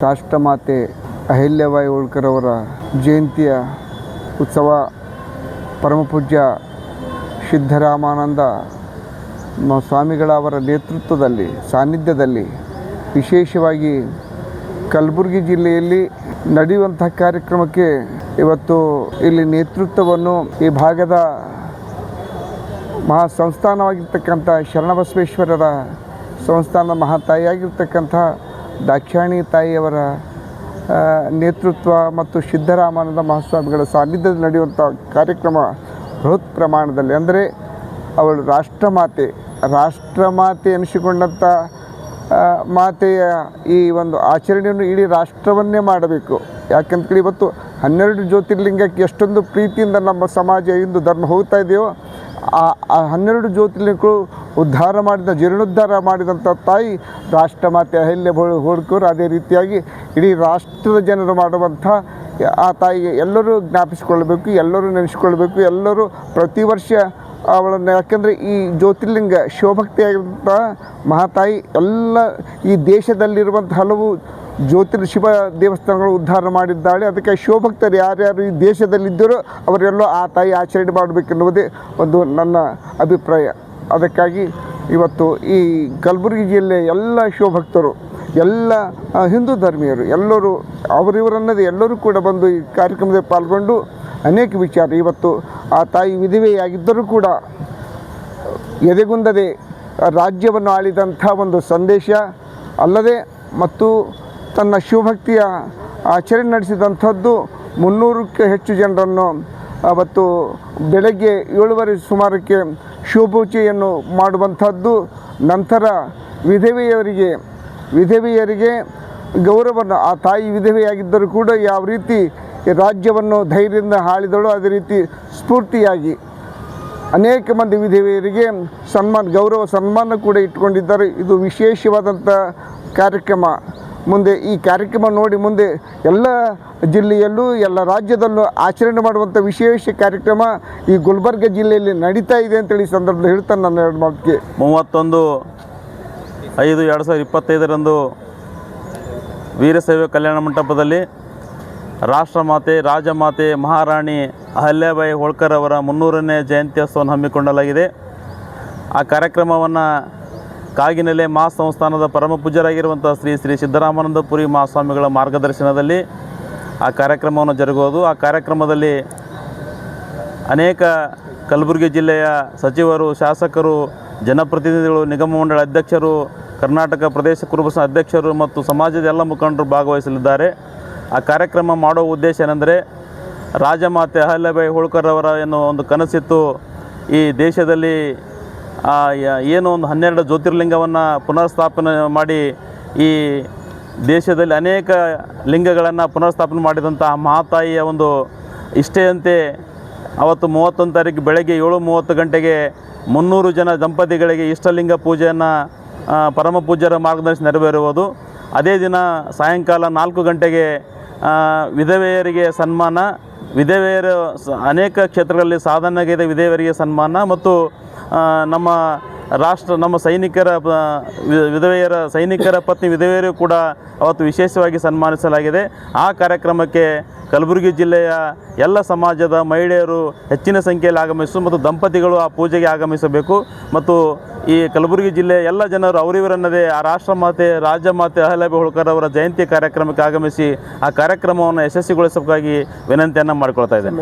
ರಾಷ್ಟ್ರಮಾತೆ ಅಹಿಲ್ಯಬಾಯಿ ಹೋಳ್ಕರ್ ಅವರ ಜಯಂತಿಯ ಉತ್ಸವ ಪರಮಪೂಜ್ಯ ಸಿದ್ದರಾಮಾನಂದ ಸ್ವಾಮಿಗಳ ಅವರ ನೇತೃತ್ವದಲ್ಲಿ ಸಾನ್ನಿಧ್ಯದಲ್ಲಿ ವಿಶೇಷವಾಗಿ ಕಲಬುರಗಿ ಜಿಲ್ಲೆಯಲ್ಲಿ ನಡೆಯುವಂಥ ಕಾರ್ಯಕ್ರಮಕ್ಕೆ ಇವತ್ತು ಇಲ್ಲಿ ನೇತೃತ್ವವನ್ನು ಈ ಭಾಗದ ಮಹಾ ಸಂಸ್ಥಾನವಾಗಿರ್ತಕ್ಕಂಥ ಶರಣಬಸವೇಶ್ವರರ ಸಂಸ್ಥಾನದ ಮಹಾತಾಯಿಯಾಗಿರ್ತಕ್ಕಂಥ ದಾಕ್ಷಾಯಣಿ ತಾಯಿಯವರ ನೇತೃತ್ವ ಮತ್ತು ಸಿದ್ದರಾಮಾನಂದ ಮಹಾಸ್ವಾಮಿಗಳ ಸಾನ್ನಿಧ್ಯದಲ್ಲಿ ನಡೆಯುವಂಥ ಕಾರ್ಯಕ್ರಮ ಬೃಹತ್ ಪ್ರಮಾಣದಲ್ಲಿ, ಅಂದರೆ ಅವಳು ರಾಷ್ಟ್ರಮಾತೆ ಎನಿಸಿಕೊಂಡಂಥ ಮಾತೆಯ ಈ ಒಂದು ಆಚರಣೆಯನ್ನು ಇಡೀ ರಾಷ್ಟ್ರವನ್ನೇ ಮಾಡಬೇಕು. ಯಾಕಂತೇಳಿ ಇವತ್ತು 12 ಜ್ಯೋತಿರ್ಲಿಂಗಕ್ಕೆ ಎಷ್ಟೊಂದು ಪ್ರೀತಿಯಿಂದ ನಮ್ಮ ಸಮಾಜ ಹಿಂದೂ ಧರ್ಮ ಹೋಗ್ತಾ ಇದೆಯೋ, ಆ 12 ಜ್ಯೋತಿರ್ಲಿಂಗಗಳು ಜೀರ್ಣೋದ್ಧಾರ ಮಾಡಿದಂಥ ತಾಯಿ ರಾಷ್ಟ್ರಮಾತೆ ಅಹಿಲ್ಯಬಾಯಿ ಹೋಳ್ಕರ್. ಅದೇ ರೀತಿಯಾಗಿ ಇಡೀ ರಾಷ್ಟ್ರದ ಜನರು ಮಾಡುವಂಥ ಆ ತಾಯಿಗೆ ಎಲ್ಲರೂ ಜ್ಞಾಪಿಸಿಕೊಳ್ಬೇಕು, ಎಲ್ಲರೂ ನೆನೆಸ್ಕೊಳ್ಬೇಕು, ಎಲ್ಲರೂ ಪ್ರತಿ ವರ್ಷ ಅವಳನ್ನು, ಯಾಕೆಂದರೆ ಈ ಜ್ಯೋತಿರ್ಲಿಂಗ ಶಿವಭಕ್ತಿಯಾಗಿರುವಂಥ ಮಹಾತಾಯಿ ಎಲ್ಲ ಈ ದೇಶದಲ್ಲಿರುವಂಥ ಹಲವು ಶಿವ ದೇವಸ್ಥಾನಗಳು ಉದ್ಧಾರ ಮಾಡಿದ್ದಾಳೆ. ಅದಕ್ಕೆ ಶಿವಭಕ್ತರು ಯಾರ್ಯಾರು ಈ ದೇಶದಲ್ಲಿದ್ದರೋ ಅವರೆಲ್ಲೋ ಆ ತಾಯಿ ಆಚರಣೆ ಮಾಡಬೇಕೆನ್ನುವುದೇ ಒಂದು ನನ್ನ ಅಭಿಪ್ರಾಯ. ಅದಕ್ಕಾಗಿ ಇವತ್ತು ಈ ಕಲಬುರಗಿ ಜಿಲ್ಲೆಯ ಎಲ್ಲ ಶಿವಭಕ್ತರು, ಎಲ್ಲ ಹಿಂದೂ ಧರ್ಮೀಯರು ಎಲ್ಲರೂ ಅವರಿವರನ್ನದೇ ಎಲ್ಲರೂ ಕೂಡ ಬಂದು ಈ ಕಾರ್ಯಕ್ರಮದಲ್ಲಿ ಪಾಲ್ಗೊಂಡು ಅನೇಕ ವಿಚಾರ, ಇವತ್ತು ಆ ತಾಯಿ ವಿಧವೆಯಾಗಿದ್ದರೂ ಕೂಡ ಎದೆಗುಂದದೆ ರಾಜ್ಯವನ್ನು ಆಳಿದಂಥ ಒಂದು ಸಂದೇಶ ಅಲ್ಲದೆ, ಮತ್ತು ತನ್ನ ಶಿವಭಕ್ತಿಯ ಆಚರಣೆ ನಡೆಸಿದಂಥದ್ದು 300ಕ್ಕೂ ಹೆಚ್ಚು ಜನರನ್ನು ಅವತ್ತು ಬೆಳಗ್ಗೆ 7:30 ಸುಮಾರಕ್ಕೆ ಶಿವಪೂಜೆಯನ್ನು ಮಾಡುವಂಥದ್ದು. ನಂತರ ವಿಧವೆಯರಿಗೆ ಗೌರವವನ್ನು, ಆ ತಾಯಿ ವಿಧವೆಯಾಗಿದ್ದರೂ ಕೂಡ ಯಾವ ರೀತಿ ರಾಜ್ಯವನ್ನು ಧೈರ್ಯದಿಂದ ಆಳಿದಳು, ಅದೇ ರೀತಿ ಸ್ಫೂರ್ತಿಯಾಗಿ ಅನೇಕ ಮಂದಿ ವಿಧವೆಯರಿಗೆ ಗೌರವ ಸನ್ಮಾನ ಕೂಡ ಇಟ್ಕೊಂಡಿದ್ದಾರೆ. ಇದು ವಿಶೇಷವಾದಂಥ ಕಾರ್ಯಕ್ರಮ. ಮುಂದೆ ಈ ಕಾರ್ಯಕ್ರಮ ನೋಡಿ ಮುಂದೆ ಎಲ್ಲ ಜಿಲ್ಲೆಯಲ್ಲೂ ಎಲ್ಲ ರಾಜ್ಯದಲ್ಲೂ ಆಚರಣೆ ಮಾಡುವಂಥ ವಿಶೇಷ ಕಾರ್ಯಕ್ರಮ ಈ ಗುಲ್ಬರ್ಗ ಜಿಲ್ಲೆಯಲ್ಲಿ ನಡೀತಾ ಇದೆ ಅಂತೇಳಿ ಈ ಸಂದರ್ಭದಲ್ಲಿ ಹೇಳ್ತಾನೆ ನನ್ನ ಎರಡು ಮಾತಿಗೆ. 31/5/2025 ವೀರಶೈವ ಕಲ್ಯಾಣ ಮಂಟಪದಲ್ಲಿ ರಾಷ್ಟ್ರಮಾತೆ ರಾಜಮಾತೆ ಮಹಾರಾಣಿ ಅಹಿಲ್ಯಬಾಯಿ ಹೋಳ್ಕರ್ ಅವರ 300ನೇ ಜಯಂತ್ಯೋತ್ಸವವನ್ನು ಹಮ್ಮಿಕೊಳ್ಳಲಾಗಿದೆ. ಆ ಕಾರ್ಯಕ್ರಮವನ್ನು ಕಾಗಿನೆಲೆ ಮಹಾಸಂಸ್ಥಾನದ ಪರಮ ಪೂಜ್ಯರಾಗಿರುವಂಥ ಶ್ರೀ ಸಿದ್ದರಾಮಾನಂದಪುರಿ ಮಹಾಸ್ವಾಮಿಗಳ ಮಾರ್ಗದರ್ಶನದಲ್ಲಿ ಆ ಕಾರ್ಯಕ್ರಮವನ್ನು ಜರುಗುವುದು. ಆ ಕಾರ್ಯಕ್ರಮದಲ್ಲಿ ಅನೇಕ ಕಲಬುರಗಿ ಜಿಲ್ಲೆಯ ಸಚಿವರು, ಶಾಸಕರು, ಜನಪ್ರತಿನಿಧಿಗಳು, ನಿಗಮ ಮಂಡಳ ಅಧ್ಯಕ್ಷರು, ಕರ್ನಾಟಕ ಪ್ರದೇಶ ಕುರುಬ ಅಧ್ಯಕ್ಷರು ಮತ್ತು ಸಮಾಜದ ಎಲ್ಲ ಮುಖಂಡರು ಭಾಗವಹಿಸಲಿದ್ದಾರೆ. ಆ ಕಾರ್ಯಕ್ರಮ ಮಾಡೋ ಉದ್ದೇಶ ಏನೆಂದರೆ, ರಾಜಮಾತೆ ಅಹಿಲ್ಯಬಾಯಿ ಹೋಳ್ಕರ್ ಅವರ ಏನು ಒಂದು ಕನಸಿತ್ತು, ಈ ದೇಶದಲ್ಲಿ ಏನು ಒಂದು 12 ಜ್ಯೋತಿರ್ಲಿಂಗವನ್ನು ಪುನರ್ಸ್ಥಾಪನೆ ಮಾಡಿ ಈ ದೇಶದಲ್ಲಿ ಅನೇಕ ಲಿಂಗಗಳನ್ನು ಪುನರ್ಸ್ಥಾಪನೆ ಮಾಡಿದಂಥ ಮಹಾತಾಯಿಯ ಒಂದು ಇಷ್ಟೆಯಂತೆ ಅವತ್ತು 31 ತಾರೀಕು ಬೆಳಗ್ಗೆ 7:30 ಗಂಟೆಗೆ 300 ಜನ ದಂಪತಿಗಳಿಗೆ ಇಷ್ಟಲಿಂಗ ಪೂಜೆಯನ್ನು ಪರಮ ಪೂಜ್ಯರ ಮಾರ್ಗದರ್ಶನ ನೆರವೇರುವುದು. ಅದೇ ದಿನ ಸಾಯಂಕಾಲ 4 ಗಂಟೆಗೆ ವಿಧವೆಯರಿಗೆ ಸನ್ಮಾನ, ವಿಧವೆಯರು ಅನೇಕ ಕ್ಷೇತ್ರಗಳಲ್ಲಿ ಸಾಧನೆಗಿದೆ ವಿಧವೆಯರಿಗೆ ಸನ್ಮಾನ, ಮತ್ತು ನಮ್ಮ ಸೈನಿಕರ ಪತ್ನಿ ವಿಧವೆಯರು ಕೂಡ ಅವತ್ತು ವಿಶೇಷವಾಗಿ ಸನ್ಮಾನಿಸಲಾಗಿದೆ. ಆ ಕಾರ್ಯಕ್ರಮಕ್ಕೆ ಕಲಬುರಗಿ ಜಿಲ್ಲೆಯ ಎಲ್ಲ ಸಮಾಜದ ಮಹಿಳೆಯರು ಹೆಚ್ಚಿನ ಸಂಖ್ಯೆಯಲ್ಲಿ ಆಗಮಿಸು ಮತ್ತು ದಂಪತಿಗಳು ಆ ಪೂಜೆಗೆ ಆಗಮಿಸಬೇಕು. ಮತ್ತು ಈ ಕಲಬುರಗಿ ಜಿಲ್ಲೆಯ ಎಲ್ಲ ಜನರು ಅವರಿವರನ್ನದೇ ಆ ರಾಷ್ಟ್ರಮಾತೆ ರಾಜಮಾತೆ ಅಹಿಲ್ಯಬಾಯಿ ಹೋಳ್ಕರ್ ಅವರ ಜಯಂತಿ ಕಾರ್ಯಕ್ರಮಕ್ಕೆ ಆಗಮಿಸಿ ಆ ಕಾರ್ಯಕ್ರಮವನ್ನು ಯಶಸ್ವಿಗೊಳಿಸಬೇಕಾಗಿ ವಿನಂತಿಯನ್ನು ಮಾಡಿಕೊಳ್ತಾ ಇದ್ದೇನೆ.